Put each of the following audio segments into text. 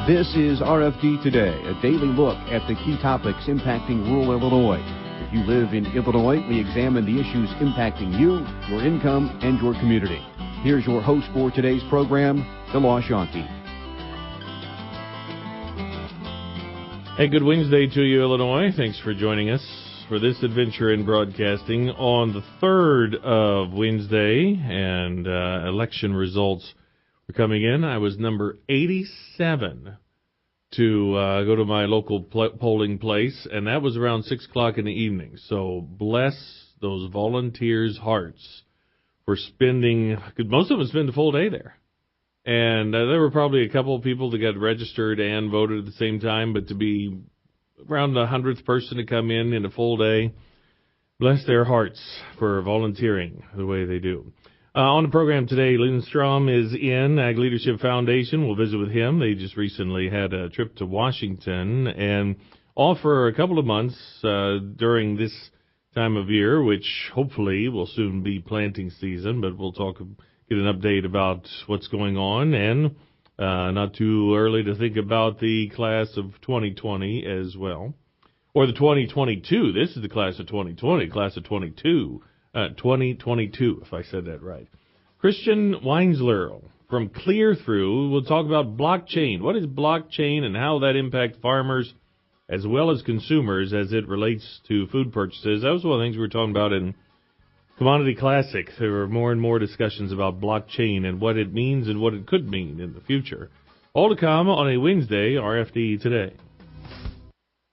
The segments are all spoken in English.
This is RFD Today, a daily look at the key topics impacting rural Illinois. If you live in Illinois, we examine the issues impacting you, your income, and your community. Here's your host for today's program, DeLaw Yankee. Hey, good Wednesday to you, Illinois. Thanks for joining us for this adventure in broadcasting on the 3rd of Wednesday, and election results were coming in. I was number 87 to go to my local polling place, and that was around 6 o'clock in the evening. So bless those volunteers' hearts for spending, because most of them spend the full day there. And there were probably a couple of people that got registered and voted at the same time, but to be around the 100th person to come in a full day, bless their hearts for volunteering the way they do. On the program today, Lindstrom is in Ag Leadership Foundation. We'll visit with him. They just recently had a trip to Washington, and all for a couple of months during this time of year, which hopefully will soon be planting season, but we'll get an update about what's going on, and not too early to think about the class of 2020 as well. Or the 2022. This is the class of 2020, class of 2022, if I said that right. Christian Weinsler from Clear Through will talk about blockchain. What is blockchain and how that impacts farmers as well as consumers as it relates to food purchases? That was one of the things we were talking about in Commodity Classic. There were more and more discussions about blockchain and what it means and what it could mean in the future. All to come on a Wednesday, RFD Today.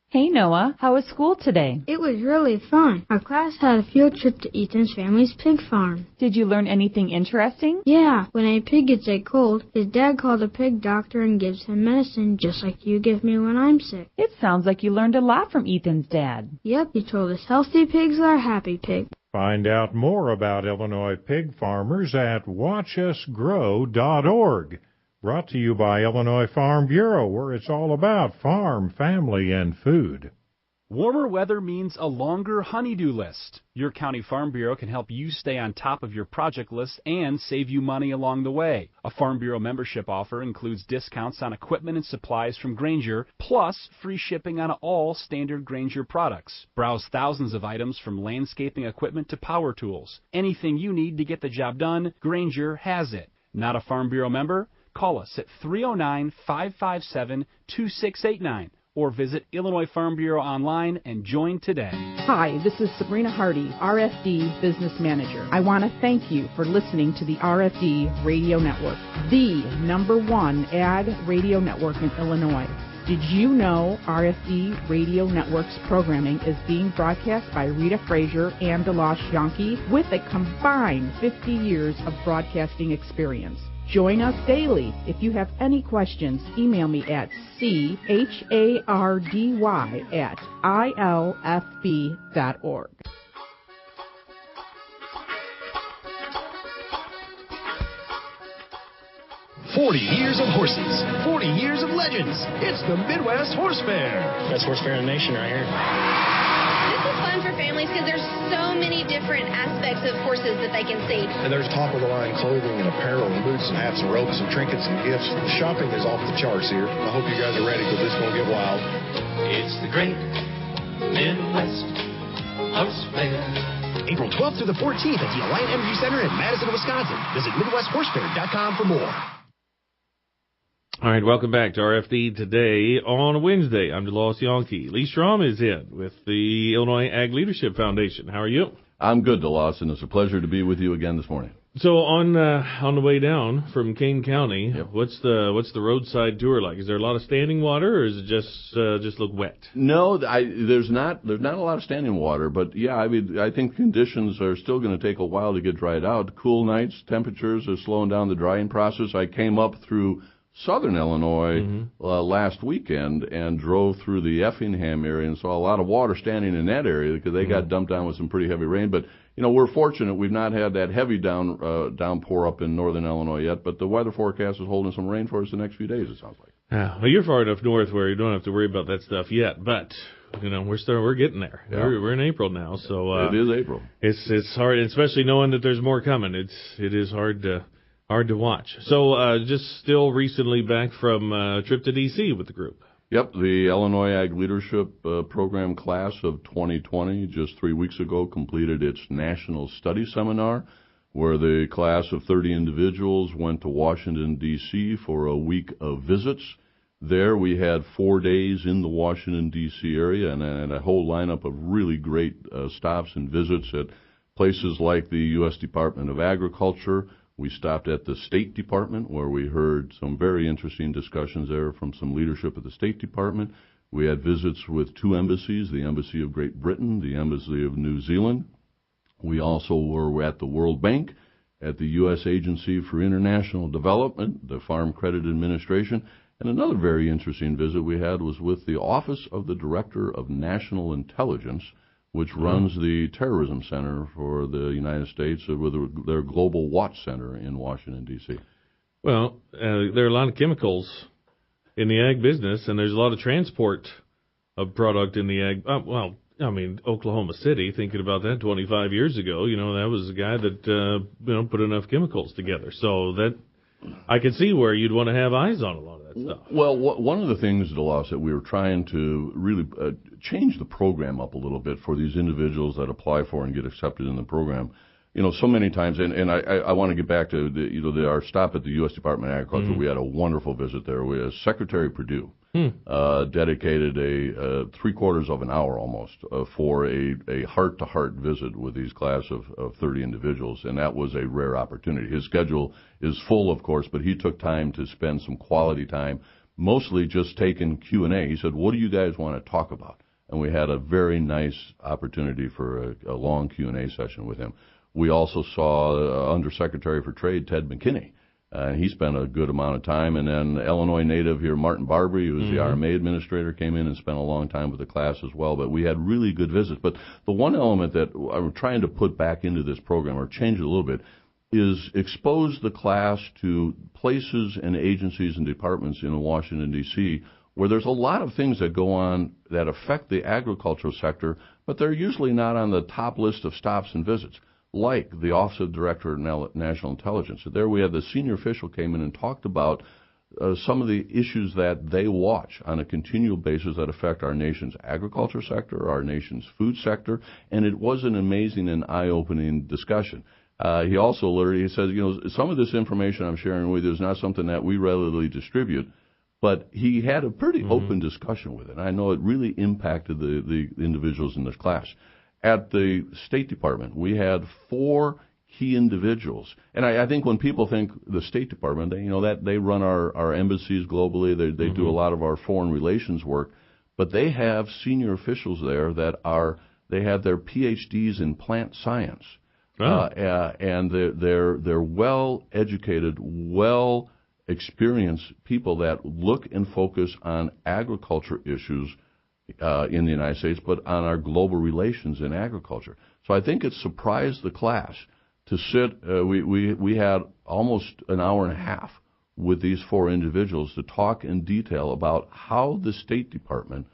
Hey, Noah. How was school today? It was really fun. Our class had a field trip to Ethan's family's pig farm. Did you learn anything interesting? Yeah. When a pig gets a cold, his dad calls a pig doctor and gives him medicine, just like you give me when I'm sick. It sounds like you learned a lot from Ethan's dad. Yep. He told us healthy pigs are happy pigs. Find out more about Illinois pig farmers at watchusgrow.org. Brought to you by Illinois Farm Bureau, where it's all about farm, family, and food. Warmer weather means a longer honey-do list. Your county farm bureau can help you stay on top of your project list and save you money along the way. A Farm Bureau membership offer includes discounts on equipment and supplies from Grainger, plus free shipping on all standard Grainger products. Browse thousands of items from landscaping equipment to power tools. Anything you need to get the job done, Grainger has it. Not a Farm Bureau member? Call us at 309-557-2689 or visit Illinois Farm Bureau online and join today. Hi, this is Sabrina Hardy, RFD Business Manager. I want to thank you for listening to the RFD Radio Network, the #1 ag radio network in Illinois. Did you know RFD Radio Network's programming is being broadcast by Rita Frazier and DeLaw Yankee with a combined 50 years of broadcasting experience? Join us daily. If you have any questions, email me at chardy@ilfb.org. 40 years of horses, 40 years of legends. It's the Midwest Horse Fair. Best horse fair in the nation right here. This is fun for families because there's so many different aspects of horses that they can see. And there's top-of-the-line clothing and apparel and boots and hats and ropes and trinkets and gifts. The shopping is off the charts here. I hope you guys are ready because it's going to get wild. It's the great Midwest Horse Fair. April 12th through the 14th at the Alliant Energy Center in Madison, Wisconsin. Visit MidwestHorseFair.com for more. All right, welcome back to RFD Today on Wednesday. I'm DeLaw Yankee. Lee Strom is in with the Illinois Ag Leadership Foundation. How are you? I'm good, DeLaw, and it's a pleasure to be with you again this morning. So on the way down from Kane County, yep. What's the roadside tour like? Is there a lot of standing water, or is it just look wet? No, there's not a lot of standing water, but yeah, I think conditions are still going to take a while to get dried out. Cool nights, temperatures are slowing down the drying process. I came up through southern Illinois last weekend and drove through the Effingham area and saw a lot of water standing in that area because they got dumped down with some pretty heavy rain. But, you know, we're fortunate we've not had that heavy downpour up in northern Illinois yet, but the weather forecast is holding some rain for us the next few days, it sounds like. Yeah, well, you're far enough north where you don't have to worry about that stuff yet, but you know we're getting there. Yeah. We're in April now, so it is April. It's hard, especially knowing that there's more coming. It is hard to Hard to watch. So just still recently back from a trip to D.C. with the group. Yep, the Illinois Ag Leadership Program class of 2020 just 3 weeks ago completed its National Study Seminar, where the class of 30 individuals went to Washington, D.C. for a week of visits. There we had 4 days in the Washington, D.C. area and a whole lineup of really great stops and visits at places like the U.S. Department of Agriculture. We stopped at the State Department, where we heard some very interesting discussions there from some leadership at the State Department. We had visits with 2 embassies, the Embassy of Great Britain, the Embassy of New Zealand. We also were at the World Bank, at the U.S. Agency for International Development, the Farm Credit Administration. And another very interesting visit we had was with the Office of the Director of National Intelligence, which runs the Terrorism Center for the United States, with their Global Watch Center in Washington, D.C. Well, there are a lot of chemicals in the ag business, and there's a lot of transport of product in the ag. Oklahoma City, thinking about that 25 years ago, that was a guy that, put enough chemicals together. So that I can see where you'd want to have eyes on a lot of that stuff. Well, one of the things, DeLoss, that we were trying to really change the program up a little bit for these individuals that apply for and get accepted in the program. So many times, and I want to get back to our stop at the U.S. Department of Agriculture. Mm-hmm. We had a wonderful visit there. We had Secretary Perdue dedicated a 3/4 of an hour almost for a heart-to-heart visit with these class of 30 individuals, and that was a rare opportunity. His schedule is full, of course, but he took time to spend some quality time, mostly just taking Q&A. He said, "What do you guys want to talk about?" And we had a very nice opportunity for a long Q&A session with him. We also saw Undersecretary for Trade, Ted McKinney. He spent a good amount of time. And then Illinois native here, Martin Barbary, who was the RMA administrator, came in and spent a long time with the class as well. But we had really good visits. But the one element that I'm trying to put back into this program, or change it a little bit, is expose the class to places and agencies and departments in Washington, D.C., where there's a lot of things that go on that affect the agricultural sector, but they're usually not on the top list of stops and visits, like the Office of Director of National Intelligence. So there we had the senior official came in and talked about some of the issues that they watch on a continual basis that affect our nation's agriculture sector, our nation's food sector, and it was an amazing and eye-opening discussion. He also alerted, he says, some of this information I'm sharing with you is not something that we readily distribute, but he had a pretty open discussion with it. I know it really impacted the individuals in this class. At the State Department, we had 4 key individuals, and I think when people think the State Department, they run our embassies globally. They do a lot of our foreign relations work, but they have senior officials there that they have their PhDs in plant science, and they're well educated, well experienced people that look and focus on agriculture issues in the United States, but on our global relations in agriculture. So I think it surprised the class to sit. We had almost an hour and a half with these 4 individuals to talk in detail about how the State Department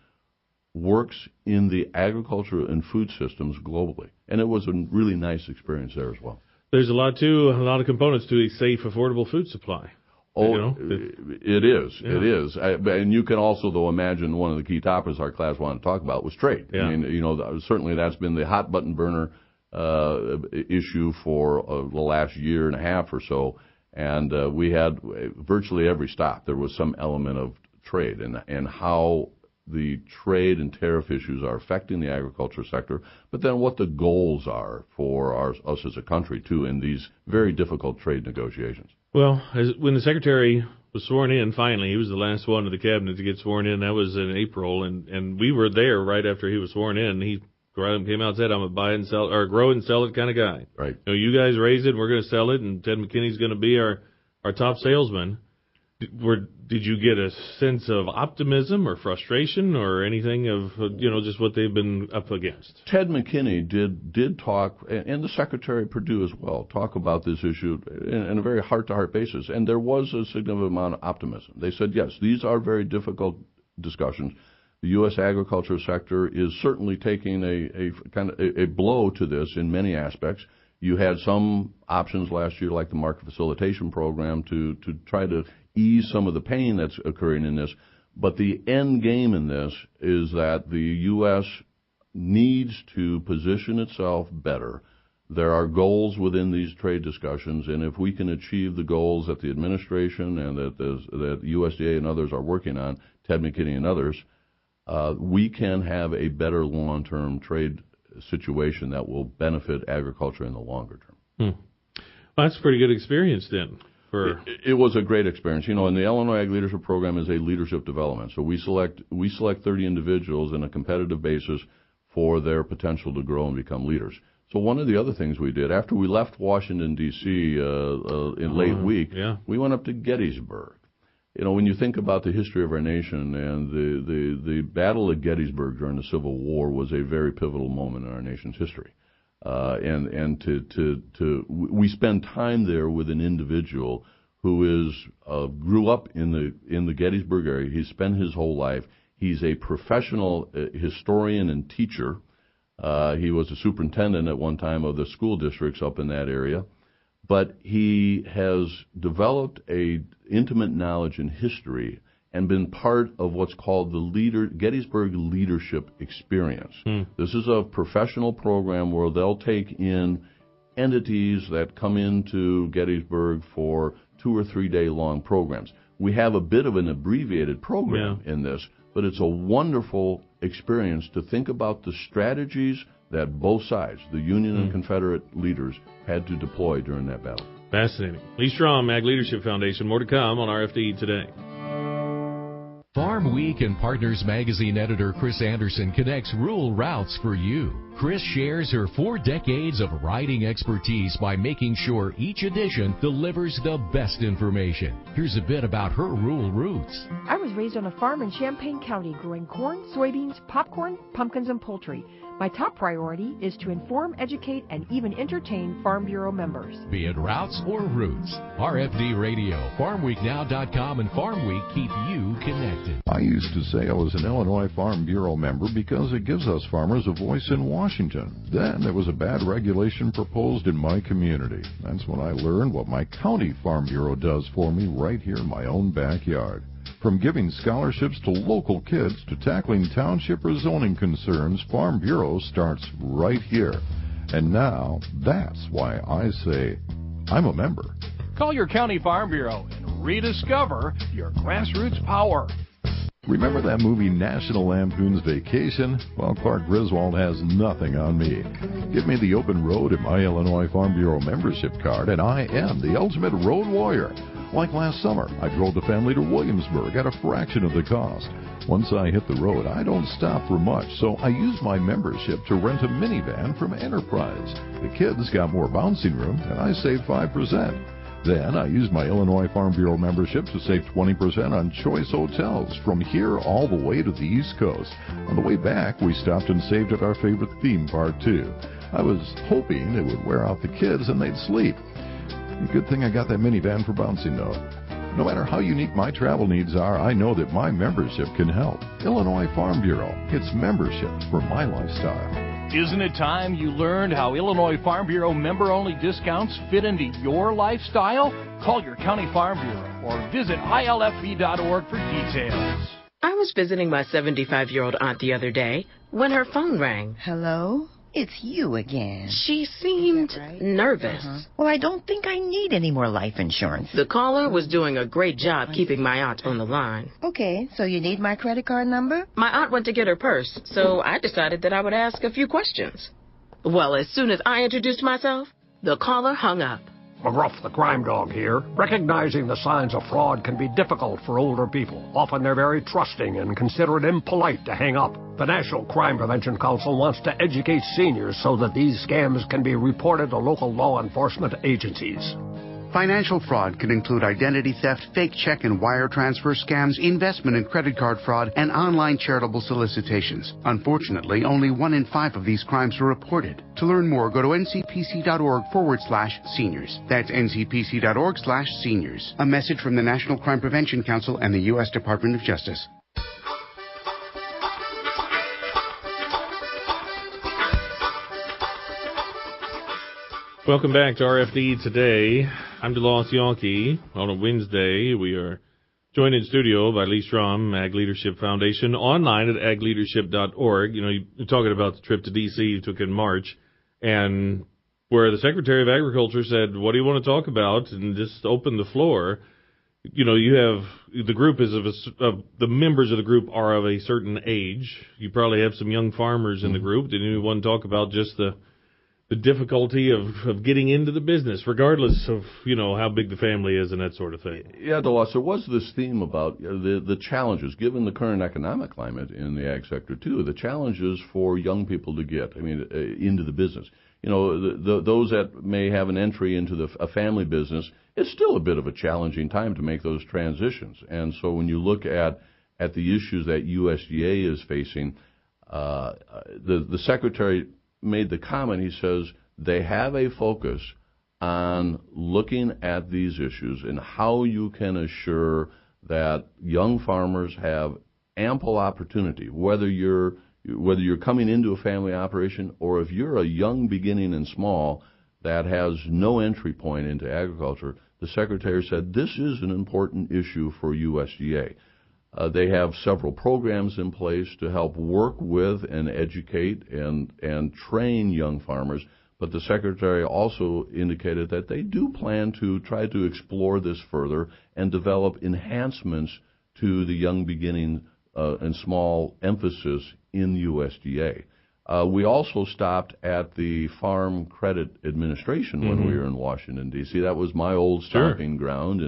works in the agriculture and food systems globally. And it was a really nice experience there as well. There's a lot of components to a safe, affordable food supply. Oh, it is. Yeah. It is. And you can also, though, imagine one of the key topics our class wanted to talk about was trade. Yeah. I mean, certainly that's been the hot button burner issue for the last year and a half or so. And we had virtually every stop, there was some element of trade and how the trade and tariff issues are affecting the agriculture sector, but then what the goals are for us as a country, too, in these very difficult trade negotiations. Well, when the Secretary was sworn in, finally, he was the last one of the cabinet to get sworn in. That was in April, and we were there right after he was sworn in. He came out and said, "I'm a buy and sell, or grow and sell it kind of guy. Right. You guys raise it, and we're going to sell it, and Ted McKinney's going to be our top salesman." Did you get a sense of optimism or frustration or anything of just what they've been up against? Ted McKinney did talk, and the Secretary Perdue as well, talk about this issue in a very heart-to-heart basis, and there was a significant amount of optimism. They said, yes, these are very difficult discussions. The U.S. agriculture sector is certainly taking a blow to this in many aspects. You had some options last year, like the market facilitation program, to try to ease some of the pain that's occurring in this. But the end game in this is that the U.S. needs to position itself better. There are goals within these trade discussions, and if we can achieve the goals that the administration and that USDA and others are working on, Ted McKinney and others, we can have a better long-term trade situation that will benefit agriculture in the longer term. Well, that's a pretty good experience then. It was a great experience. You know, and the Illinois Ag Leadership Program is a leadership development. So we select 30 individuals in a competitive basis for their potential to grow and become leaders. So one of the other things we did, after we left Washington, D.C. In late week, we went up to Gettysburg. You know, when you think about the history of our nation, and the Battle of Gettysburg during the Civil War was a very pivotal moment in our nation's history. We spend time there with an individual who grew up in the Gettysburg area. He's spent his whole life. He's a professional historian and teacher. He was a superintendent at one time of the school districts up in that area. But he has developed a intimate knowledge in history and been part of what's called the Gettysburg Leadership Experience. This is a professional program where they'll take in entities that come into Gettysburg for 2 or 3 day long programs. We have a bit of an abbreviated program in this, but it's a wonderful experience to think about the strategies that both sides, the Union and Confederate leaders, had to deploy during that battle. Fascinating. Lee Strom, Ag Leadership Foundation. More to come on RFD today. Farm Week and Partners Magazine editor Chris Anderson connects rural routes for you. Chris shares her 4 decades of writing expertise by making sure each edition delivers the best information. Here's a bit about her rural roots. I was raised on a farm in Champaign County growing corn, soybeans, popcorn, pumpkins, and poultry. My top priority is to inform, educate, and even entertain Farm Bureau members. Be it routes or roots, RFD Radio, FarmWeekNow.com, and Farm Week keep you connected. I used to say I was an Illinois Farm Bureau member because it gives us farmers a voice in Washington. Then there was a bad regulation proposed in my community. That's when I learned what my county Farm Bureau does for me right here in my own backyard. From giving scholarships to local kids to tackling township or zoning concerns, Farm Bureau starts right here. And now, that's why I say I'm a member. Call your county Farm Bureau and rediscover your grassroots power. Remember that movie National Lampoon's Vacation? Well, Clark Griswold has nothing on me. Give me the open road in my Illinois Farm Bureau membership card, and I am the ultimate road warrior. Like last summer, I drove the family to Williamsburg at a fraction of the cost. Once I hit the road, I don't stop for much, so I used my membership to rent a minivan from Enterprise. The kids got more bouncing room, and I saved 5%. Then I used my Illinois Farm Bureau membership to save 20% on choice hotels from here all the way to the East Coast. On the way back, we stopped and saved at our favorite theme park, too. I was hoping it would wear out the kids and they'd sleep. Good thing I got that minivan for bouncing, though. No matter how unique my travel needs are, I know that my membership can help. Illinois Farm Bureau. It's membership for my lifestyle. Isn't it time you learned how Illinois Farm Bureau member-only discounts fit into your lifestyle? Call your county farm bureau or visit ilfe.org for details. I was visiting my 75-year-old aunt the other day when her phone rang. Hello? It's you again. She seemed nervous. Well, I don't think I need any more life insurance. The caller was doing a great job keeping my aunt on the line. Okay, so you need my credit card number? My aunt went to get her purse, so I decided that I would ask a few questions. Well, as soon as I introduced myself, the caller hung up. McGruff, the crime dog here. Recognizing the signs of fraud can be difficult for older people. Often they're very trusting and consider it impolite to hang up. The National Crime Prevention Council wants to educate seniors so that these scams can be reported to local law enforcement agencies. Financial fraud can include identity theft, fake check and wire transfer scams, investment and credit card fraud, and online charitable solicitations. Unfortunately, only 1 in 5 of these crimes are reported. To learn more, go to ncpc.org/seniors. That's ncpc.org/seniors. A message from the National Crime Prevention Council and the U.S. Department of Justice. Welcome back to RFD Today. I'm DeLoss Yonke. On a Wednesday, we are joined in studio by Lee Strom, Ag Leadership Foundation, online at agleadership.org. You know, you're talking about the trip to D.C. you took in March, and where the Secretary of Agriculture said, what do you want to talk about? And just opened the floor. You know, you have, the group is the members of the group are of a certain age. You probably have some young farmers in the group. Did anyone talk about just the difficulty of getting into the business, regardless of, you know, how big the family is and that sort of thing? Yeah, DeLoss, there was this theme about the challenges, given the current economic climate in the ag sector, too, the challenges for young people to get, into the business. You know, those that may have an entry into a family business, it's still a bit of a challenging time to make those transitions. And so when you look at the issues that USDA is facing, the Secretary made the comment, he says, they have a focus on looking at these issues and how you can assure that young farmers have ample opportunity, whether you're coming into a family operation or if you're a young beginning and small that has no entry point into agriculture. The Secretary said this is an important issue for USDA. They have several programs in place to help work with and educate and train young farmers, but the Secretary also indicated that they do plan to try to explore this further and develop enhancements to the young beginning and small emphasis in USDA. We also stopped at the Farm Credit Administration when we were in Washington, D.C. That was my old stomping ground,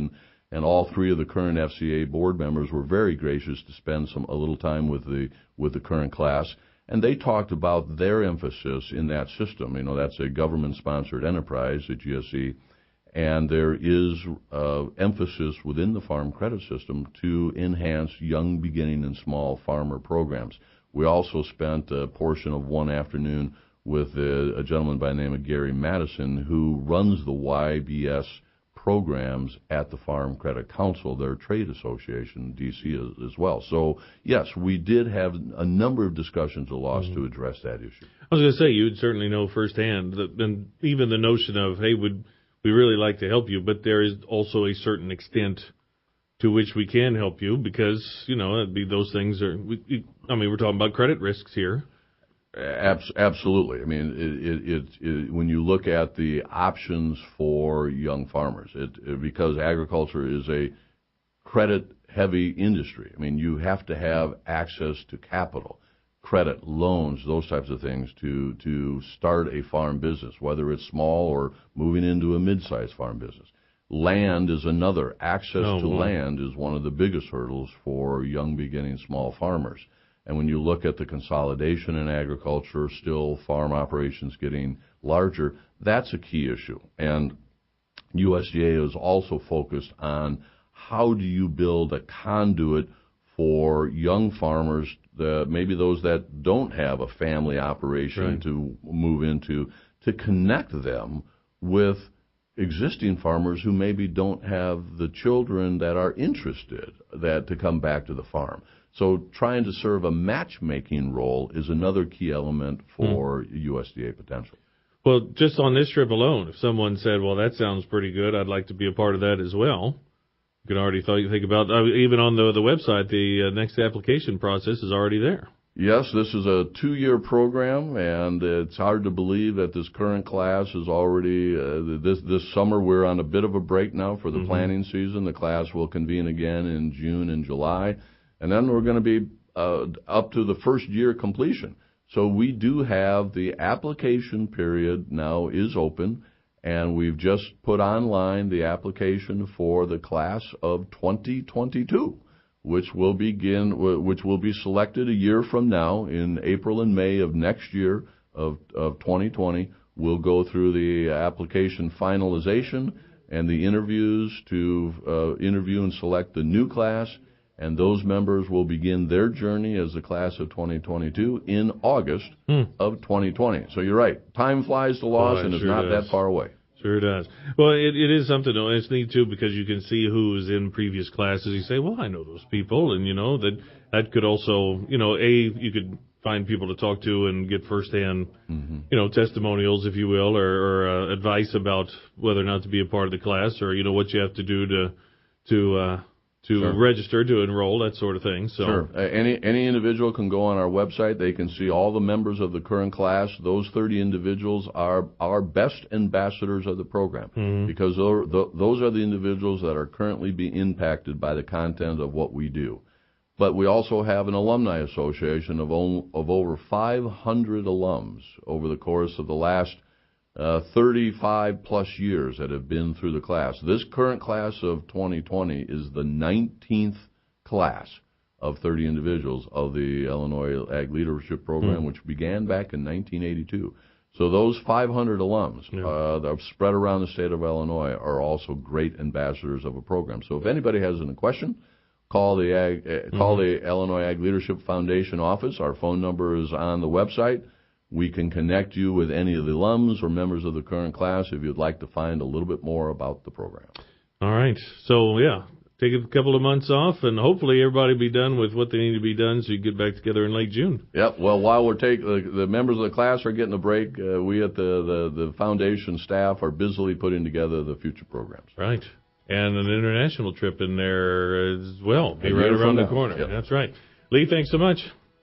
and all three of the current FCA board members were very gracious to spend a little time with the current class, and they talked about their emphasis in that system. You know, that's a government-sponsored enterprise, the GSE, and there is emphasis within the farm credit system to enhance young beginning and small farmer programs. We also spent a portion of one afternoon with a gentleman by the name of Gary Madison, who runs the YBS programs at the Farm Credit Council, their trade association in D.C. as well. So, yes, we did have a number of discussions to address that issue. I was going to say, you'd certainly know firsthand, and even the notion of, hey, we'd really like to help you, but there is also a certain extent to which we can help you because, you know, it'd be those things we're talking about credit risks here. Absolutely. I mean, when you look at the options for young farmers, because agriculture is a credit-heavy industry. I mean, you have to have access to capital, credit, loans, those types of things to start a farm business, whether it's small or moving into a mid-sized farm business. Land is another. Access to land is one of the biggest hurdles for young beginning small farmers. And when you look at the consolidation in agriculture, still farm operations getting larger, that's a key issue. And USDA is also focused on how do you build a conduit for young farmers, maybe those that don't have a family operation to move into, to connect them with existing farmers who maybe don't have the children that are interested to come back to the farm. So trying to serve a matchmaking role is another key element for USDA potential. Well, just on this trip alone, if someone said, well, that sounds pretty good, I'd like to be a part of that as well, you can already think about, even on the website, the next application process is already there. Yes, this is a 2-year program, and it's hard to believe that this current class is already, this summer we're on a bit of a break now for the planting season. The class will convene again in June and July. And then we're going to be up to the first year completion. So we do have the application period now is open, and we've just put online the application for the class of 2022, which will be selected a year from now in April and May of next year of 2020. We'll go through the application finalization and the interviews to interview and select the new class. And those members will begin their journey as the class of 2022 in August of 2020. So you're right. Time flies to loss, and it's not that far away. Sure does. Well, it is something, though. It's neat, too, because you can see who's in previous classes. You say, well, I know those people, and, you know, that could also, you know, you could find people to talk to and get firsthand, testimonials, if you will, or advice about whether or not to be a part of the class, or what you have to do to Sure. register, to enroll, that sort of thing. So Sure. Any individual can go on our website. They can see all the members of the current class. Those 30 individuals are our best ambassadors of the program, because those are the individuals that are currently being impacted by the content of what we do. But we also have an alumni association of over 500 alums over the course of the last 35-plus years that have been through the class. This current class of 2020 is the 19th class of 30 individuals of the Illinois Ag Leadership Program, which began back in 1982. So those 500 alums that are spread around the state of Illinois are also great ambassadors of a program. So if anybody has any question, call the Illinois Ag Leadership Foundation office. Our phone number is on the website. We can connect you with any of the alums or members of the current class if you'd like to find a little bit more about the program. All right. So, take a couple of months off, and hopefully everybody will be done with what they need to be done so you get back together in late June. Yep. Well, while we're the members of the class are getting a break, we at the foundation staff are busily putting together the future programs. Right. And an international trip in there as well. Be right around the corner. Yep. That's right. Lee, thanks so much.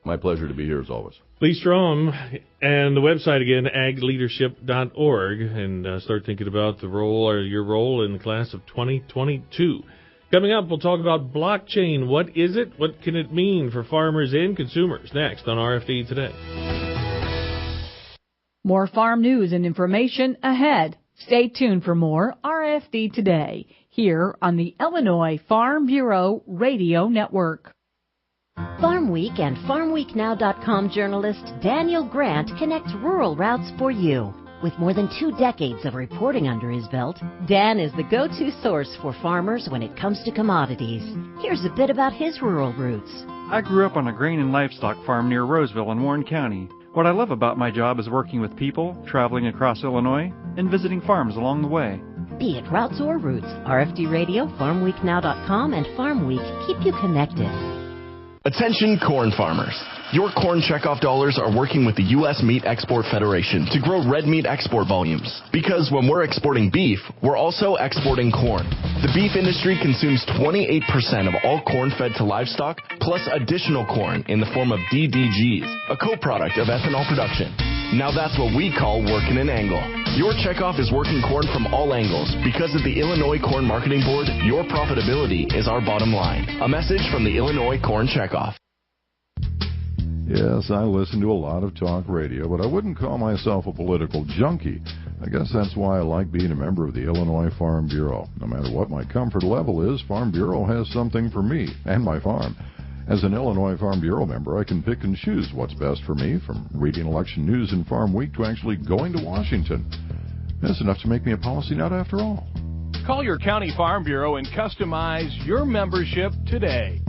My pleasure to be here as always. Lee Strom, and the website again, agleadership.org, and start thinking about your role in the class of 2022. Coming up, we'll talk about blockchain. What is it? What can it mean for farmers and consumers? Next on RFD Today. More farm news and information ahead. Stay tuned for more RFD Today here on the Illinois Farm Bureau Radio Network. Farm Week and FarmWeekNow.com journalist Daniel Grant connects rural routes for you. With more than 2 decades of reporting under his belt, Dan is the go-to source for farmers when it comes to commodities. Here's a bit about his rural roots. I grew up on a grain and livestock farm near Roseville in Warren County. What I love about my job is working with people, traveling across Illinois, and visiting farms along the way. Be it routes or roots, RFD Radio, FarmWeekNow.com, and Farm Week keep you connected. Attention corn farmers. Your corn checkoff dollars are working with the U.S. Meat Export Federation to grow red meat export volumes. Because when we're exporting beef, we're also exporting corn. The beef industry consumes 28% of all corn fed to livestock, plus additional corn in the form of DDGs, a co-product of ethanol production. Now that's what we call working an angle. Your checkoff is working corn from all angles. Because of the Illinois Corn Marketing Board, your profitability is our bottom line. A message from the Illinois Corn Checkoff. Yes, I listen to a lot of talk radio, but I wouldn't call myself a political junkie. I guess that's why I like being a member of the Illinois Farm Bureau. No matter what my comfort level is, Farm Bureau has something for me and my farm. As an Illinois Farm Bureau member, I can pick and choose what's best for me, from reading election news in Farm Week to actually going to Washington. That's enough to make me a policy nut after all. Call your county farm bureau and customize your membership today.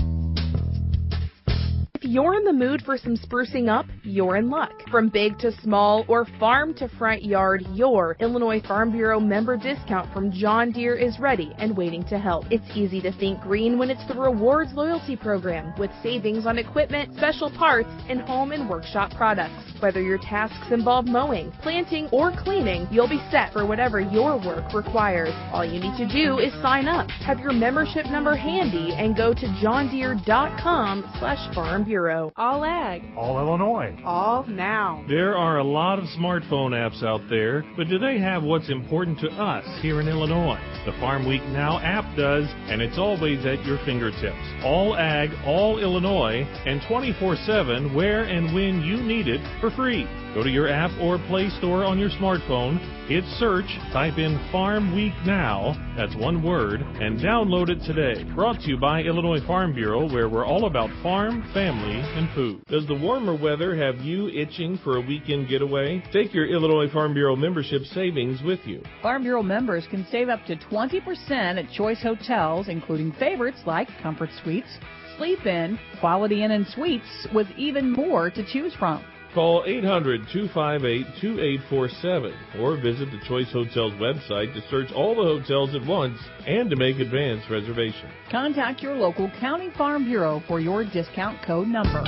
If you're in the mood for some sprucing up, you're in luck. From big to small or farm to front yard, your Illinois Farm Bureau member discount from John Deere is ready and waiting to help. It's easy to think green when it's the Rewards Loyalty Program, with savings on equipment, special parts, and home and workshop products. Whether your tasks involve mowing, planting, or cleaning, you'll be set for whatever your work requires. All you need to do is sign up, have your membership number handy, and go to johndeere.com/farm bureau. All ag. All Illinois. All now. There are a lot of smartphone apps out there, but do they have what's important to us here in Illinois? The Farm Week Now app does, and it's always at your fingertips. All ag, all Illinois, and 24/7 where and when you need it for free. Go to your app or Play Store on your smartphone, hit search, type in Farm Week Now, that's one word, and download it today. Brought to you by Illinois Farm Bureau, where we're all about farm, family, and food. Does the warmer weather have you itching for a weekend getaway? Take your Illinois Farm Bureau membership savings with you. Farm Bureau members can save up to 20% at choice hotels, including favorites like Comfort Suites, Sleep Inn, Quality Inn and Suites, with even more to choose from. Call 800-258-2847 or visit the Choice Hotels website to search all the hotels at once and to make advance reservations. Contact your local County Farm Bureau for your discount code number.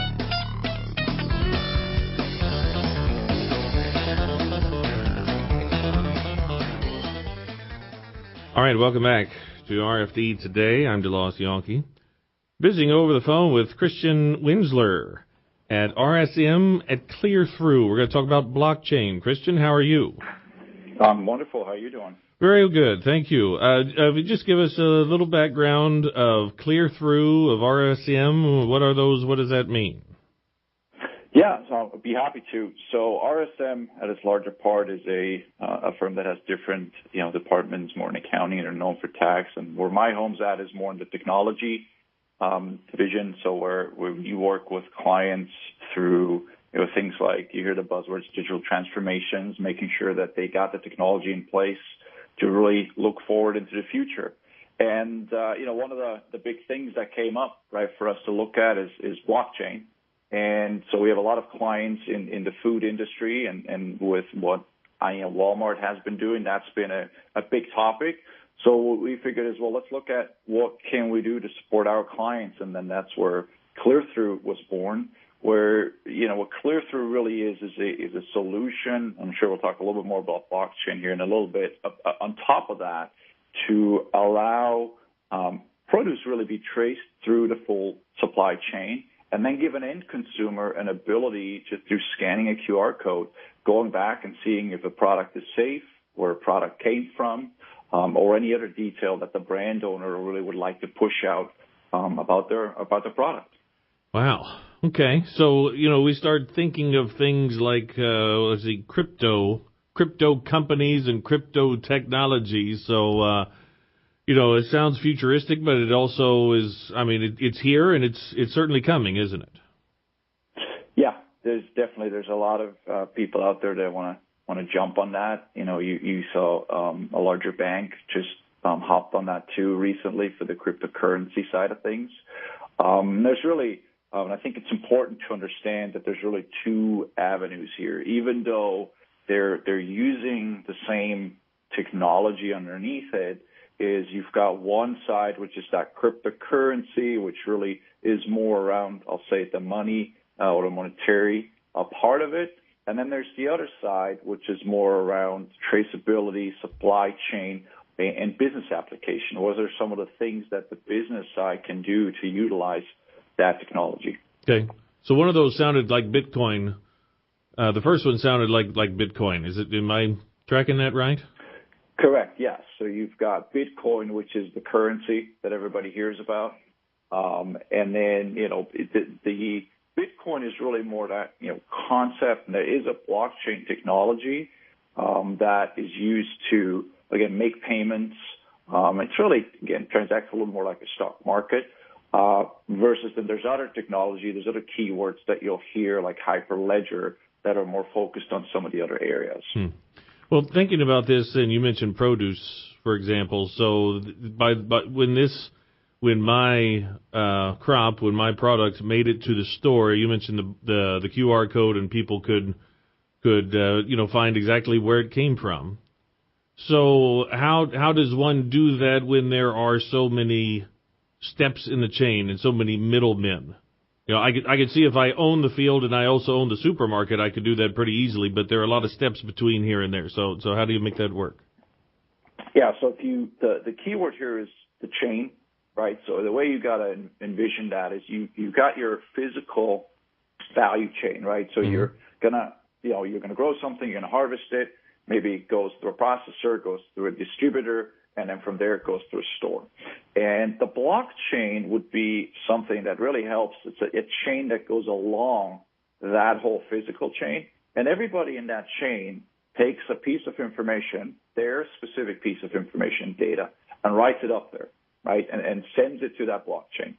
All right, welcome back to RFD Today. I'm DeLoss Yankee. Visiting over the phone with Christian Winsler at RSM at Clear Through. We're going to talk about blockchain. Christian, how are you? I'm wonderful. How are you doing? Very good, thank you. Just give us a little background of Clear Through, of RSM. What are those? What does that mean? Yeah, so I'll be happy to. So RSM, at its larger part, is a firm that has different, departments, more in accounting, and are known for tax. And where my home's at is more in the technology division. So where you work with clients through things like, you hear the buzzwords, digital transformations, making sure that they got the technology in place to really look forward into the future. And one of the big things that came up, right, for us to look at is blockchain. And so we have a lot of clients in the food industry, and with what Walmart has been doing, that's been a big topic. So what we figured is, well, let's look at what can we do to support our clients, and then that's where ClearThrough was born, where, what ClearThrough really is a solution. I'm sure we'll talk a little bit more about blockchain here in a little bit. On top of that, to allow produce really be traced through the full supply chain, and then give an end consumer an ability to, through scanning a QR code, going back and seeing if a product is safe, where a product came from, or any other detail that the brand owner really would like to push out about their product. Wow. Okay. So, we start thinking of things like, crypto companies and crypto technologies. So, it sounds futuristic, but it also is, it's here and it's certainly coming, isn't it? Yeah, there's a lot of people out there that want to jump on that. You saw a larger bank just hopped on that too recently for the cryptocurrency side of things. There's really, I think it's important to understand that there's really two avenues here, even though they're using the same technology underneath it. Is you've got one side, which is that cryptocurrency, which really is more around, I'll say, the money or the monetary part of it. And then there's the other side, which is more around traceability, supply chain, and business application. What are some of the things that the business side can do to utilize that technology? Okay. So one of those sounded like Bitcoin. The first one sounded like Bitcoin. Am I tracking that right? Correct, yes. So you've got Bitcoin, which is the currency that everybody hears about. And then, the Bitcoin is really more that, concept. And there is a blockchain technology that is used to, again, make payments. It's really, again, transacts a little more like a stock market versus then there's other technology, there's other keywords that you'll hear like Hyperledger that are more focused on some of the other areas. Well, thinking about this, and you mentioned produce, for example. So, when my product made it to the store, you mentioned the QR code, and people could find exactly where it came from. So, how does one do that when there are so many steps in the chain and so many middlemen? I could see if I own the field and I also own the supermarket, I could do that pretty easily, but there are a lot of steps between here and there. So how do you make that work? Yeah, so the keyword here is the chain, right? So the way you got to envision that is you got your physical value chain, right? So you're gonna grow something, you're gonna harvest it. Maybe it goes through a processor, it goes through a distributor, and then from there it goes through a store. And the blockchain would be something that really helps. It's a chain that goes along that whole physical chain. And everybody in that chain takes a piece of information, their specific piece of information, data, and writes it up there, right, and sends it to that blockchain.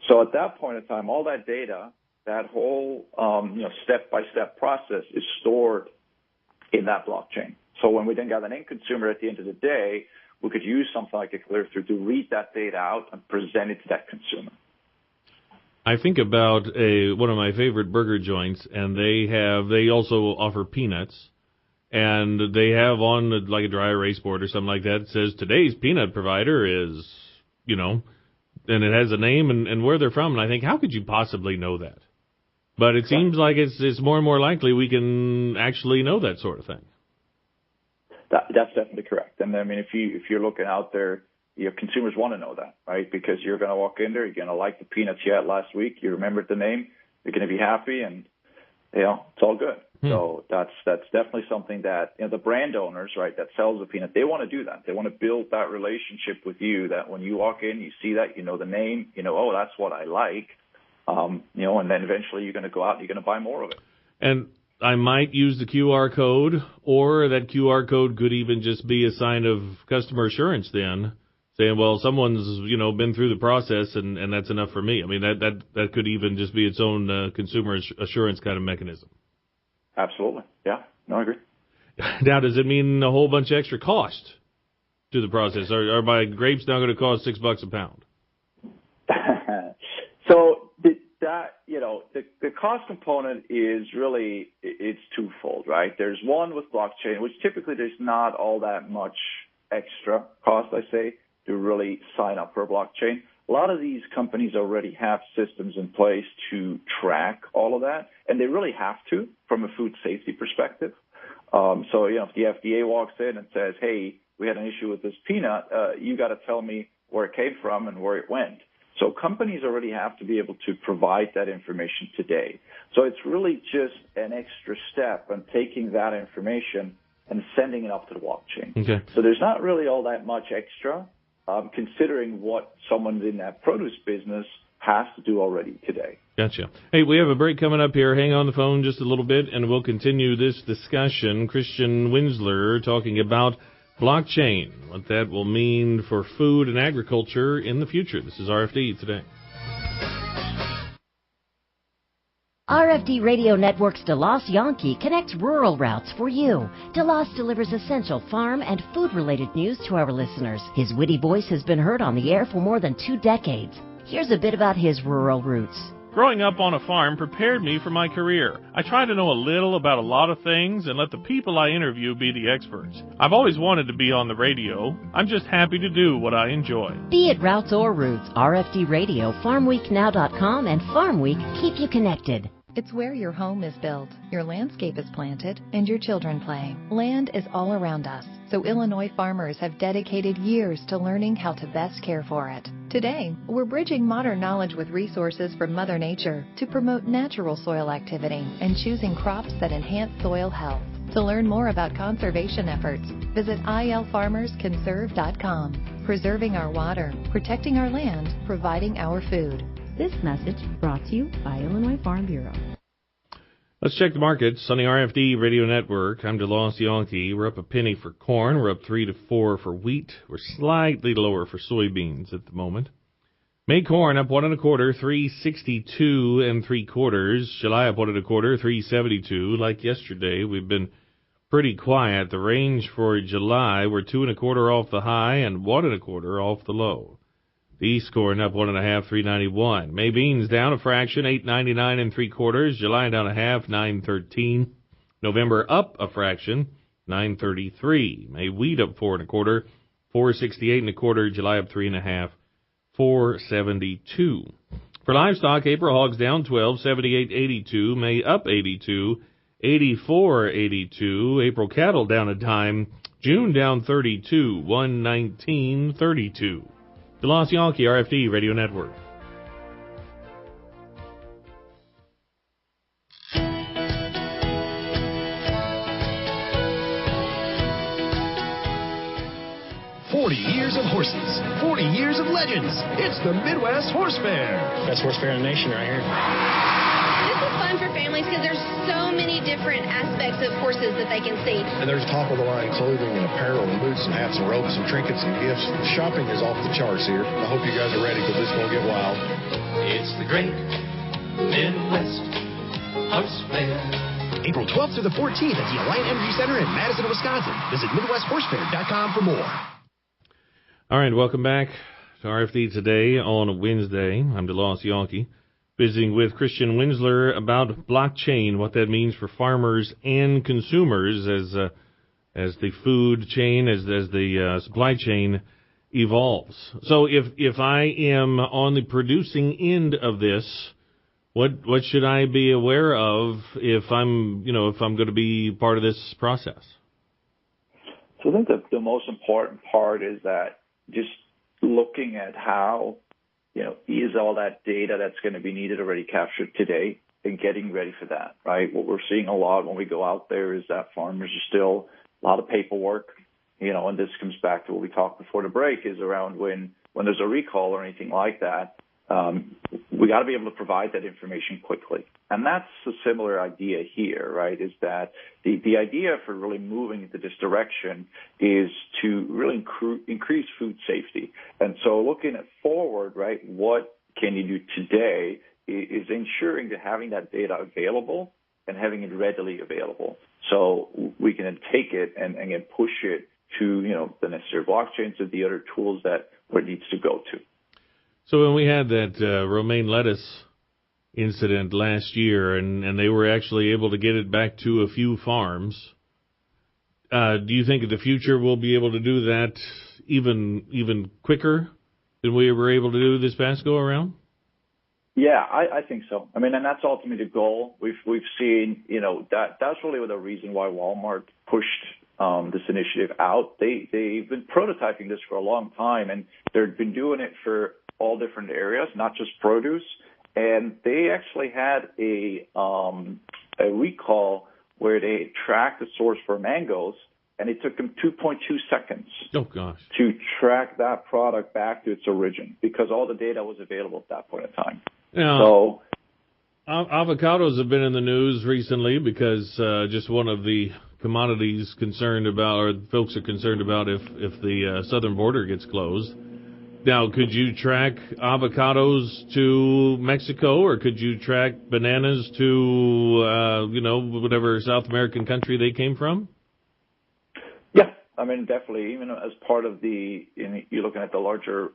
So at that point in time, all that data, that whole step-by-step process is stored in that blockchain. So when we then got an end consumer at the end of the day, we could use something like a ClearThrough to read that data out and present it to that consumer. I think about one of my favorite burger joints, and they also offer peanuts, and they have on like a dry erase board or something like that. It says today's peanut provider is, and it has a name and where they're from. And I think, how could you possibly know that? But it seems like it's more and more likely we can actually know that sort of thing. That's definitely correct. And I mean, if you're looking out there, your consumers want to know that, right? Because you're going to walk in there, you're going to like the peanuts you had last week, you remembered the name, you're going to be happy, and it's all good. So that's definitely something that the brand owners, right, that sells the peanut, they want to do that. They want to build that relationship with you. That when you walk in, you see that, you know the name, oh, that's what I like, and then eventually you're going to go out and you're going to buy more of it. And I might use the QR code, or that QR code could even just be a sign of customer assurance then, saying, well, someone's, been through the process and that's enough for me. I mean, that could even just be its own consumer assurance kind of mechanism. Absolutely. Yeah. No, I agree. Now, does it mean a whole bunch of extra cost to the process? Are my grapes now going to cost $6 a pound? So the cost component is really, it's twofold, right? There's one with blockchain, which typically there's not all that much extra cost, I say, to really sign up for a blockchain. A lot of these companies already have systems in place to track all of that, and they really have to from a food safety perspective. So, if the FDA walks in and says, hey, we had an issue with this peanut, you got to tell me where it came from and where it went. So companies already have to be able to provide that information today. So it's really just an extra step on taking that information and sending it up to the blockchain. Okay. So there's not really all that much extra, considering what someone in that produce business has to do already today. Gotcha. Hey, we have a break coming up here. Hang on the phone just a little bit, and we'll continue this discussion. Christian Winsler talking about blockchain, what that will mean for food and agriculture in the future. This is RFD Today. RFD Radio Network's DeLoss Yankee connects rural routes for you. DeLoss delivers essential farm and food-related news to our listeners. His witty voice has been heard on the air for more than 2 decades. Here's a bit about his rural roots. Growing up on a farm prepared me for my career. I try to know a little about a lot of things and let the people I interview be the experts. I've always wanted to be on the radio. I'm just happy to do what I enjoy. Be it routes or roots, RFD Radio, FarmWeekNow.com, and Farm Week keep you connected. It's where your home is built, your landscape is planted, and your children play. Land is all around us, so Illinois farmers have dedicated years to learning how to best care for it. Today, we're bridging modern knowledge with resources from Mother Nature to promote natural soil activity and choosing crops that enhance soil health. To learn more about conservation efforts, visit ilfarmersconserve.com. Preserving our water, protecting our land, providing our food. This message brought to you by Illinois Farm Bureau. Let's check the markets on the RFD Radio Network. I'm DeLoss Yankee. We're up a penny for corn. We're up 3 to 4 for wheat. We're slightly lower for soybeans at the moment. May corn up 1 1/4, 3.62 3/4. July up 1 1/4, 3.72. Like yesterday, we've been pretty quiet. The range for July, we're 2 1/4 off the high and 1 1/4 off the low. The East corn up 1 1/2, 3.91. May beans down a fraction, 8.99 3/4. July down a half, 9.13. November up a fraction, 9.33. May wheat up 4 1/4, 4.68 1/4. July up 3 1/2, 4.72. For livestock, April hogs down 12, 78.82. May up 82, 84.82. April cattle down a dime. June down 32, 119.32. DeLoss Yankee, RFD Radio Network. Years of horses, 40 years of legends. It's the Midwest Horse Fair. Best horse fair in the nation right here. This is fun for families because there's so many different aspects of horses that they can see. And there's top-of-the-line clothing and apparel and boots and hats and ropes and trinkets and gifts. Shopping is off the charts here. I hope you guys are ready because it's going to get wild. It's the great Midwest Horse Fair. April 12th through the 14th at the Alliant Energy Center in Madison, Wisconsin. Visit MidwestHorseFair.com for more. All right, welcome back to RFD Today on Wednesday. I'm DeLoss Yankee, visiting with Christian Winsler about blockchain, what that means for farmers and consumers as the food chain, as the supply chain evolves. So if I am on the producing end of this, what should I be aware of if I'm going to be part of this process? So I think the most important part is that just looking at how, is all that data that's going to be needed already captured today and getting ready for that, right? What we're seeing a lot when we go out there is that farmers are still a lot of paperwork, and this comes back to what we talked before the break is around when there's a recall or anything like that, we got to be able to provide that information quickly. And that's a similar idea here, right, is that the idea for really moving into this direction is to really increase food safety. And so looking at forward, right, what can you do today is ensuring that having that data available and having it readily available. So we can then take it and push it to, the necessary blockchains and the other tools that where it needs to go to. So when we had that romaine lettuce incident last year, and they were actually able to get it back to a few farms, do you think in the future we'll be able to do that even quicker than we were able to do this past go around? Yeah, I think so. I mean, and that's ultimately the goal. We've seen, that's really the reason why Walmart pushed this initiative out. They've been prototyping this for a long time, and they've been doing it for all different areas, not just produce. And they actually had a recall where they tracked the source for mangoes, and it took them 2.2 seconds to track that product back to its origin because all the data was available at that point in time. Now, avocados have been in the news recently because just one of the commodities concerned about, or folks are concerned about if the southern border gets closed. Now, could you track avocados to Mexico, or could you track bananas to, whatever South American country they came from? Yeah, I mean, definitely. Even as part of you're looking at the larger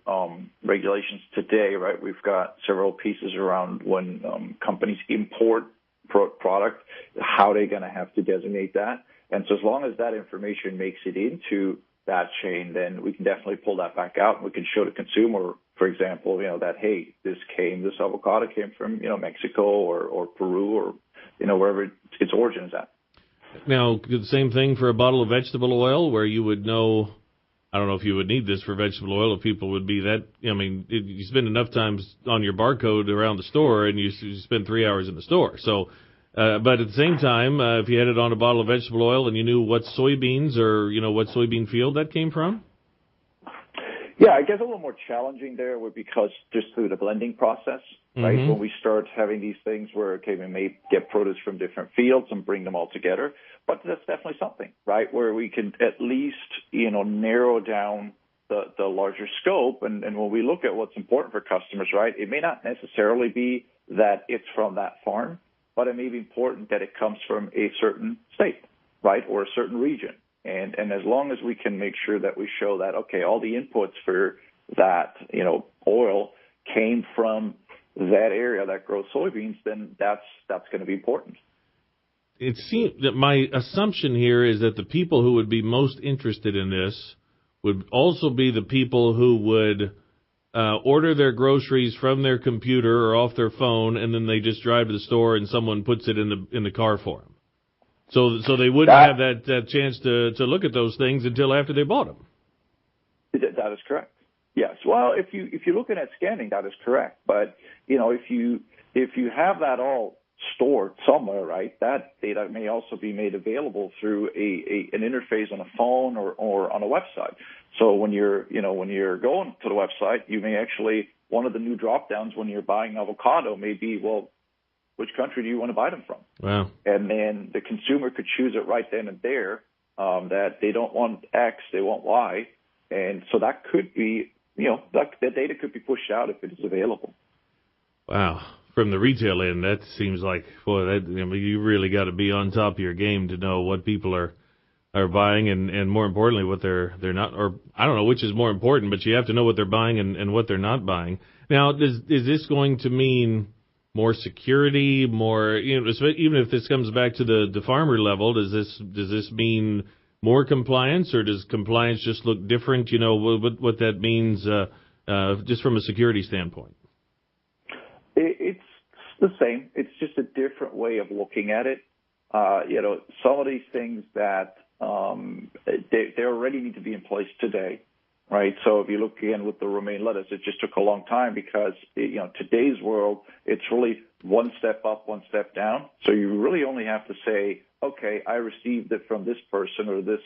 regulations today, right? We've got several pieces around when companies import product, how they're going to have to designate that. And so as long as that information makes it into that chain, then we can definitely pull that back out. We can show the consumer, for example, that, hey, this avocado came from, Mexico or Peru or, wherever its origin is at. Now, the same thing for a bottle of vegetable oil where you would know, I don't know if you would need this for vegetable oil, if people would be that, you spend enough time on your barcode around the store and you spend 3 hours in the store. So, but at the same time, if you had it on a bottle of vegetable oil and you knew what soybeans or, what soybean field that came from? Yeah, I guess a little more challenging there would because just through the blending process, right? When we start having these things where, we may get produce from different fields and bring them all together. But that's definitely something, right, where we can at least, narrow down the larger scope. And when we look at what's important for customers, right, it may not necessarily be that it's from that farm, but it may be important that it comes from a certain state, right, or a certain region. And as long as we can make sure that we show that, okay, all the inputs for that, oil came from that area that grows soybeans, then that's going to be important. It seems that my assumption here is that the people who would be most interested in this would also be the people who would order their groceries from their computer or off their phone, and then they just drive to the store and someone puts it in the car for them. So they wouldn't have that chance to look at those things until after they bought them. That is correct. Yes. Well, if you're looking at scanning, that is correct. But if you have that all stored somewhere, right, that data may also be made available through an interface on a phone or on a website. So when you're going to the website, you may actually, one of the new drop downs when you're buying avocado may be, well, which country do you want to buy them from? Wow. And then the consumer could choose it right then and there, that they don't want X, they want Y. And so that could be, that data could be pushed out if it is available. Wow. From the retail end, that seems like, you really got to be on top of your game to know what people are buying and more importantly, what they're not, or I don't know which is more important, but you have to know what they're buying and what they're not buying. Now, is this going to mean more security, more, even if this comes back to the farmer level, does this mean more compliance, or does compliance just look different? What that means just from a security standpoint? It's the same. It's just a different way of looking at it. Some of these things that they already need to be in place today, right? So if you look again with the romaine lettuce, it just took a long time because, today's world, it's really one step up, one step down. So you really only have to say, okay, I received it from this person or this,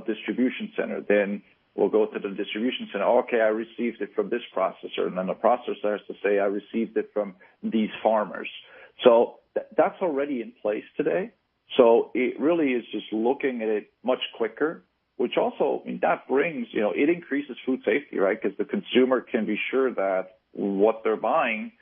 distribution center. Then we'll go to the distribution center. Okay, I received it from this processor. And then the processor has to say, I received it from these farmers. So that's already in place today. So it really is just looking at it much quicker, which also, that brings, it increases food safety, right? Because the consumer can be sure that what they're buying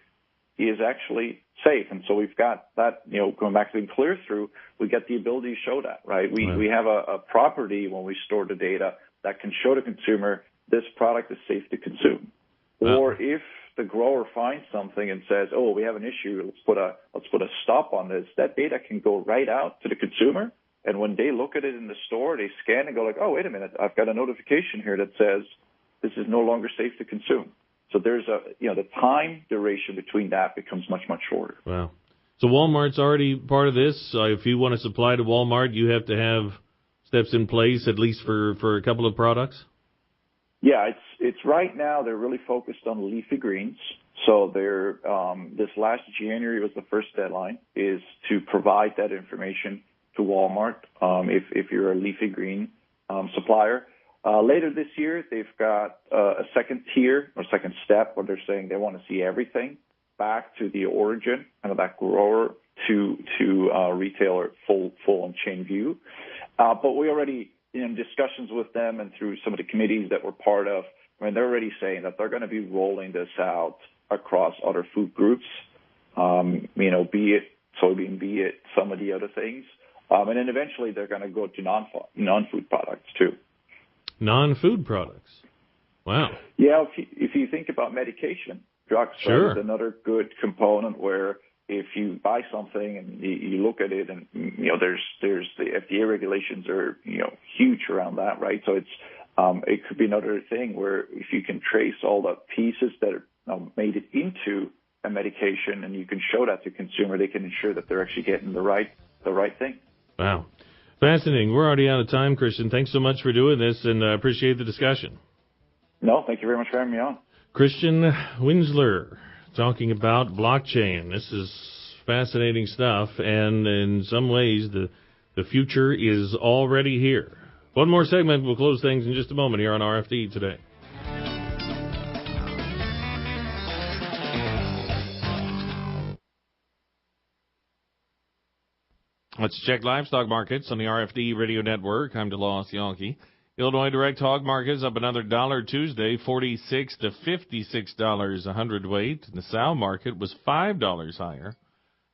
is actually safe. And so we've got that, going back to the clear through, we get the ability to show that, right? We have a property when we store the data that can show the consumer this product is safe to consume. Or if the grower finds something and says, oh, we have an issue, let's put a stop on this, that data can go right out to the consumer. And when they look at it in the store, they scan and go like, oh, wait a minute, I've got a notification here that says this is no longer safe to consume. So there's the time duration between that becomes much, much shorter. Wow. So Walmart's already part of this. If you want to supply to Walmart, you have to have steps in place, at least for a couple of products? Yeah, it's right now they're really focused on leafy greens. So they're this last January was the first deadline, is to provide that information to Walmart if you're a leafy green supplier. Later this year, they've got a second tier or second step where they're saying they want to see everything back to the origin, kind of that grower to retailer full on chain view. But we already, in discussions with them and through some of the committees that we're part of, they're already saying that they're going to be rolling this out across other food groups, be it soybean, be it some of the other things. And then eventually they're going to go to non-food products too. Non-food products. Wow. Yeah, if you think about medication, drugs is another good component where if you buy something and you look at it and, there's the FDA regulations are, huge around that, right? So it could be another thing where if you can trace all the pieces that are made it into a medication and you can show that to consumer, they can ensure that they're actually getting the right thing. Wow. Fascinating. We're already out of time, Christian. Thanks so much for doing this, and I appreciate the discussion. No, thank you very much for having me on. Christian Winsler talking about blockchain. This is fascinating stuff, and in some ways the future is already here. One more segment. We'll close things in just a moment here on RFD Today. Let's check livestock markets on the RFD Radio Network. I'm DeLoss Yankee. Illinois direct hog markets up another $1 Tuesday, $46 to $56 a hundredweight. The sow market was $5 higher,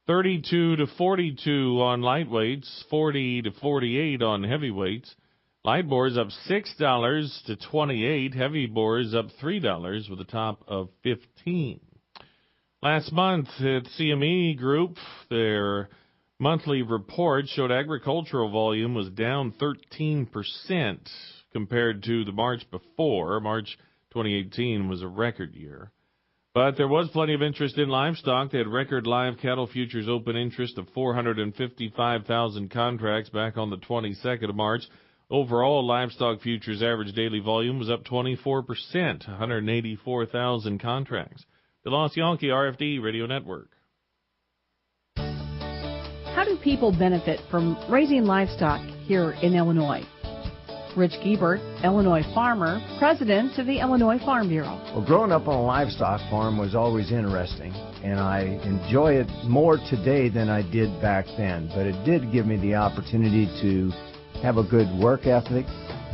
$32 to $42 on lightweights, $40 to $48 on heavyweights. Light boars up $6 to $28. Heavy boars up $3 with a top of $15. Last month at CME Group, their monthly report showed agricultural volume was down 13% compared to the March before. March 2018 was a record year. But there was plenty of interest in livestock. They had record live cattle futures open interest of 455,000 contracts back on the 22nd of March. Overall, livestock futures average daily volume was up 24%, 184,000 contracts. DeLoss Yankee, RFD Radio Network. How do people benefit from raising livestock here in Illinois? Rich Giebert, Illinois farmer, president of the Illinois Farm Bureau. Well, growing up on a livestock farm was always interesting, and I enjoy it more today than I did back then. But it did give me the opportunity to have a good work ethic,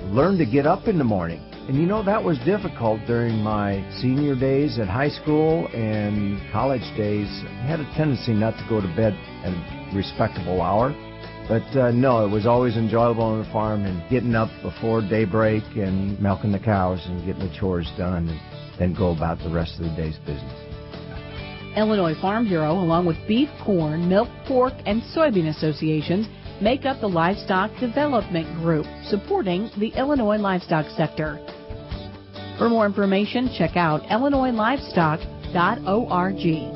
learn to get up in the morning. And that was difficult during my senior days at high school and college days. I had a tendency not to go to bed at a respectable hour. But no, it was always enjoyable on the farm and getting up before daybreak and milking the cows and getting the chores done and then go about the rest of the day's business. Illinois Farm Bureau, along with beef, corn, milk, pork, and soybean associations, make up the Livestock Development Group, supporting the Illinois livestock sector. For more information, check out illinoislivestock.org.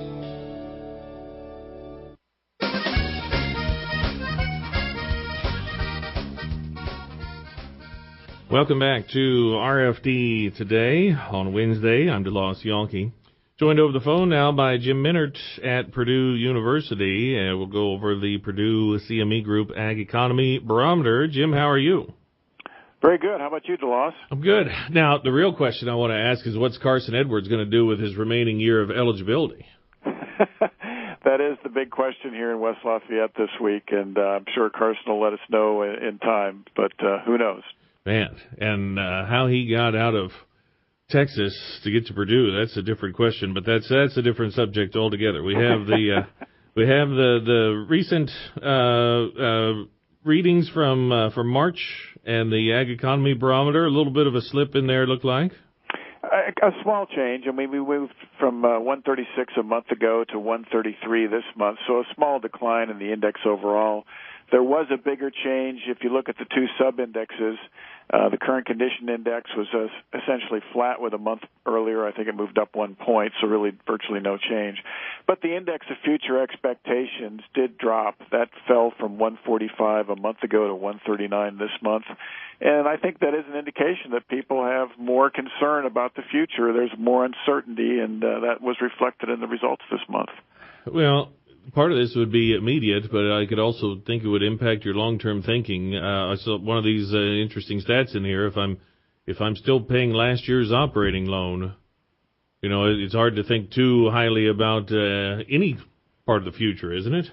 Welcome back to RFD today on Wednesday. I'm DeLoss Yonke. Joined over the phone now by Jim Minert at Purdue University. We'll go over the Purdue CME Group Ag Economy Barometer. Jim, how are you? Very good. How about you, DeLoss? I'm good. Now, the real question I want to ask is what's Carson Edwards going to do with his remaining year of eligibility? That is the big question here in West Lafayette this week, and I'm sure Carson will let us know in time, but who knows? Man, and how he got out of Texas to get to Purdue, that's a different question, but that's a different subject altogether. We have the recent readings from March and the Ag Economy Barometer, a little bit of a slip in there, it looked like. A small change. I mean, we moved from 136 a month ago to 133 this month, so a small decline in the index overall. There was a bigger change if you look at the two sub-indexes. The current condition index was essentially flat with a month earlier. I think it moved up 1 point, so really virtually no change. But the index of future expectations did drop. That fell from 145 a month ago to 139 this month. And I think that is an indication that people have more concern about the future. There's more uncertainty, and that was reflected in the results this month. Well, part of this would be immediate, but I could also think it would impact your long-term thinking. I saw one of these interesting stats in here. If I'm still paying last year's operating loan, you know, it's hard to think too highly about any part of the future, isn't it?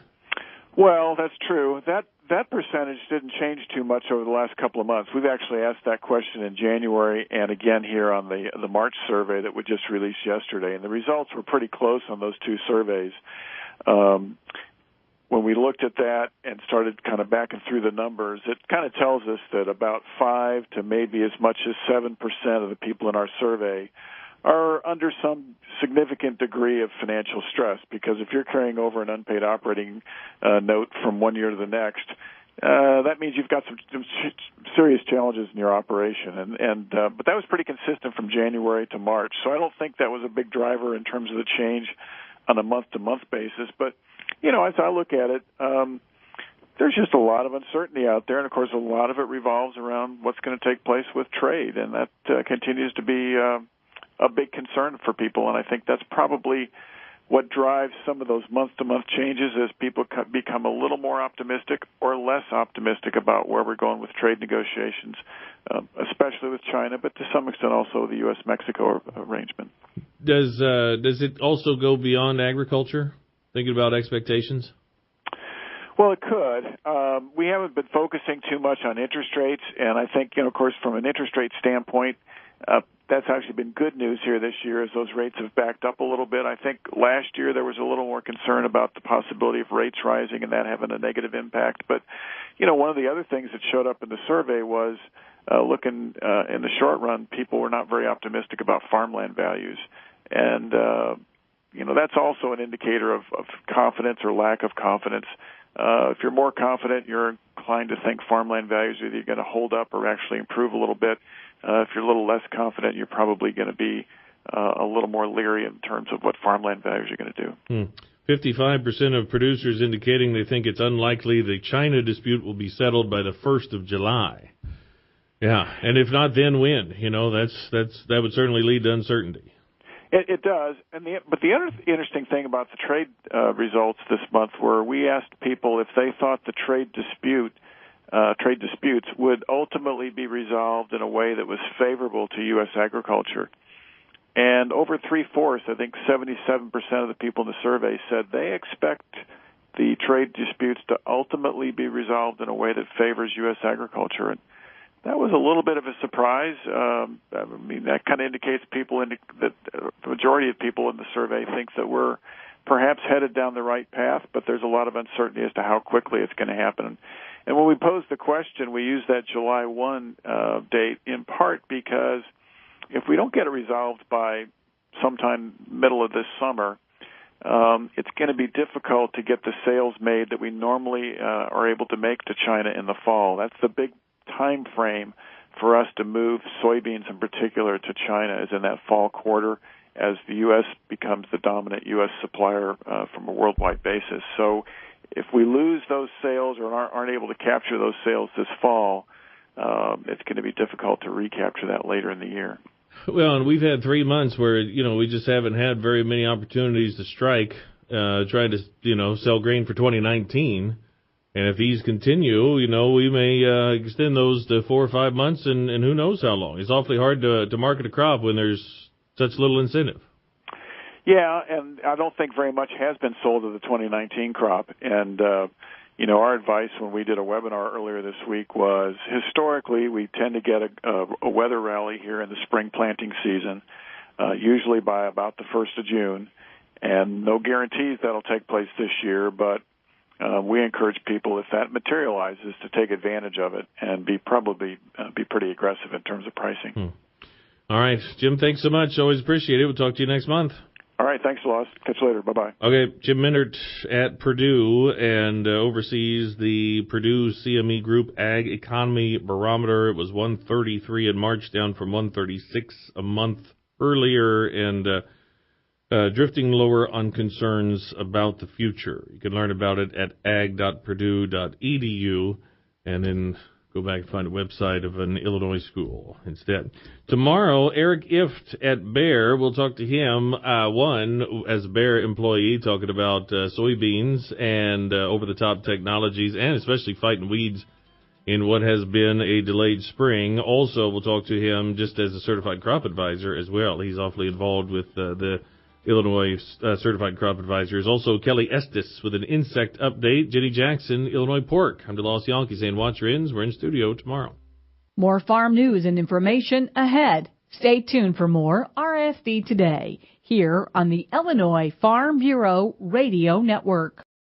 Well, that's true. That percentage didn't change too much over the last couple of months. We've actually asked that question in January and again here on the March survey that we just released yesterday, and the results were pretty close on those two surveys. When we looked at that and started kind of backing through the numbers, it kind of tells us that about 5 to maybe as much as 7% of the people in our survey are under some significant degree of financial stress, because if you're carrying over an unpaid operating note from one year to the next, that means you've got some serious challenges in your operation. But that was pretty consistent from January to March, so I don't think that was a big driver in terms of the change on a month-to-month basis. But, you know, as I look at it, there's just a lot of uncertainty out there, and, of course, a lot of it revolves around what's going to take place with trade, and that continues to be a big concern for people, and I think that's probably what drives some of those month-to-month changes as people become a little more optimistic or less optimistic about where we're going with trade negotiations, especially with China, but to some extent also the U.S.-Mexico arrangement. Does it also go beyond agriculture, thinking about expectations? Well, it could. We haven't been focusing too much on interest rates, and I think, you know, of course, from an interest rate standpoint, that's actually been good news here this year as those rates have backed up a little bit. I think last year there was a little more concern about the possibility of rates rising and that having a negative impact. But, you know, one of the other things that showed up in the survey was looking in the short run, people were not very optimistic about farmland values. And, you know, that's also an indicator of confidence or lack of confidence. If you're more confident, you're inclined to think farmland values are either going to hold up or actually improve a little bit. If you're a little less confident, you're probably going to be a little more leery in terms of what farmland values are going to do. 55% of producers indicating they think it's unlikely the China dispute will be settled by the 1st of July. Yeah, and if not, then when? You know, that would certainly lead to uncertainty. It does, but the other interesting thing about the trade results this month were we asked people if they thought the trade disputes would ultimately be resolved in a way that was favorable to U.S. agriculture. And over 3/4, I think 77% of the people in the survey said they expect the trade disputes to ultimately be resolved in a way that favors U.S. agriculture. And that was a little bit of a surprise. I mean, that kind of indicates that the majority of people in the survey think that we're perhaps headed down the right path, but there's a lot of uncertainty as to how quickly it's going to happen. And when we posed the question, we used that July 1 date in part because if we don't get it resolved by sometime middle of this summer, it's going to be difficult to get the sales made that we normally are able to make to China in the fall. That's the big time frame for us to move soybeans in particular to China, is in that fall quarter as the U.S. becomes the dominant U.S. supplier from a worldwide basis. So if we lose those sales or aren't able to capture those sales this fall, it's going to be difficult to recapture that later in the year. Well, and we've had 3 months where, we just haven't had very many opportunities to strike, trying to, sell grain for 2019. And if these continue, we may extend those to 4 or 5 months, and who knows how long. It's awfully hard to market a crop when there's such little incentive. Yeah, and I don't think very much has been sold of the 2019 crop. And, our advice when we did a webinar earlier this week was historically we tend to get a weather rally here in the spring planting season, usually by about the 1st of June. And no guarantees that'll take place this year, but we encourage people, if that materializes, to take advantage of it and be pretty aggressive in terms of pricing. All right, Jim, thanks so much. Always appreciate it. We'll talk to you next month. All right, thanks a lot. Catch you later. Bye-bye. Okay, Jim Minert at Purdue and oversees the Purdue CME Group Ag Economy Barometer. It was 133 in March, down from 136 a month earlier, and drifting lower on concerns about the future. You can learn about it at ag.purdue.edu and then go back and find a website of an Illinois school instead. Tomorrow, Eric Ift at Bayer, we'll talk to him, as a Bayer employee, talking about soybeans and over-the-top technologies, and especially fighting weeds in what has been a delayed spring. Also, we'll talk to him just as a certified crop advisor as well. He's awfully involved with the Illinois Certified Crop Advisors. Also, Kelly Estes with an insect update. Jenny Jackson, Illinois Pork. I'm DeLoss Yankee saying watch your ends. We're in studio tomorrow. More farm news and information ahead. Stay tuned for more RFD Today here on the Illinois Farm Bureau Radio Network.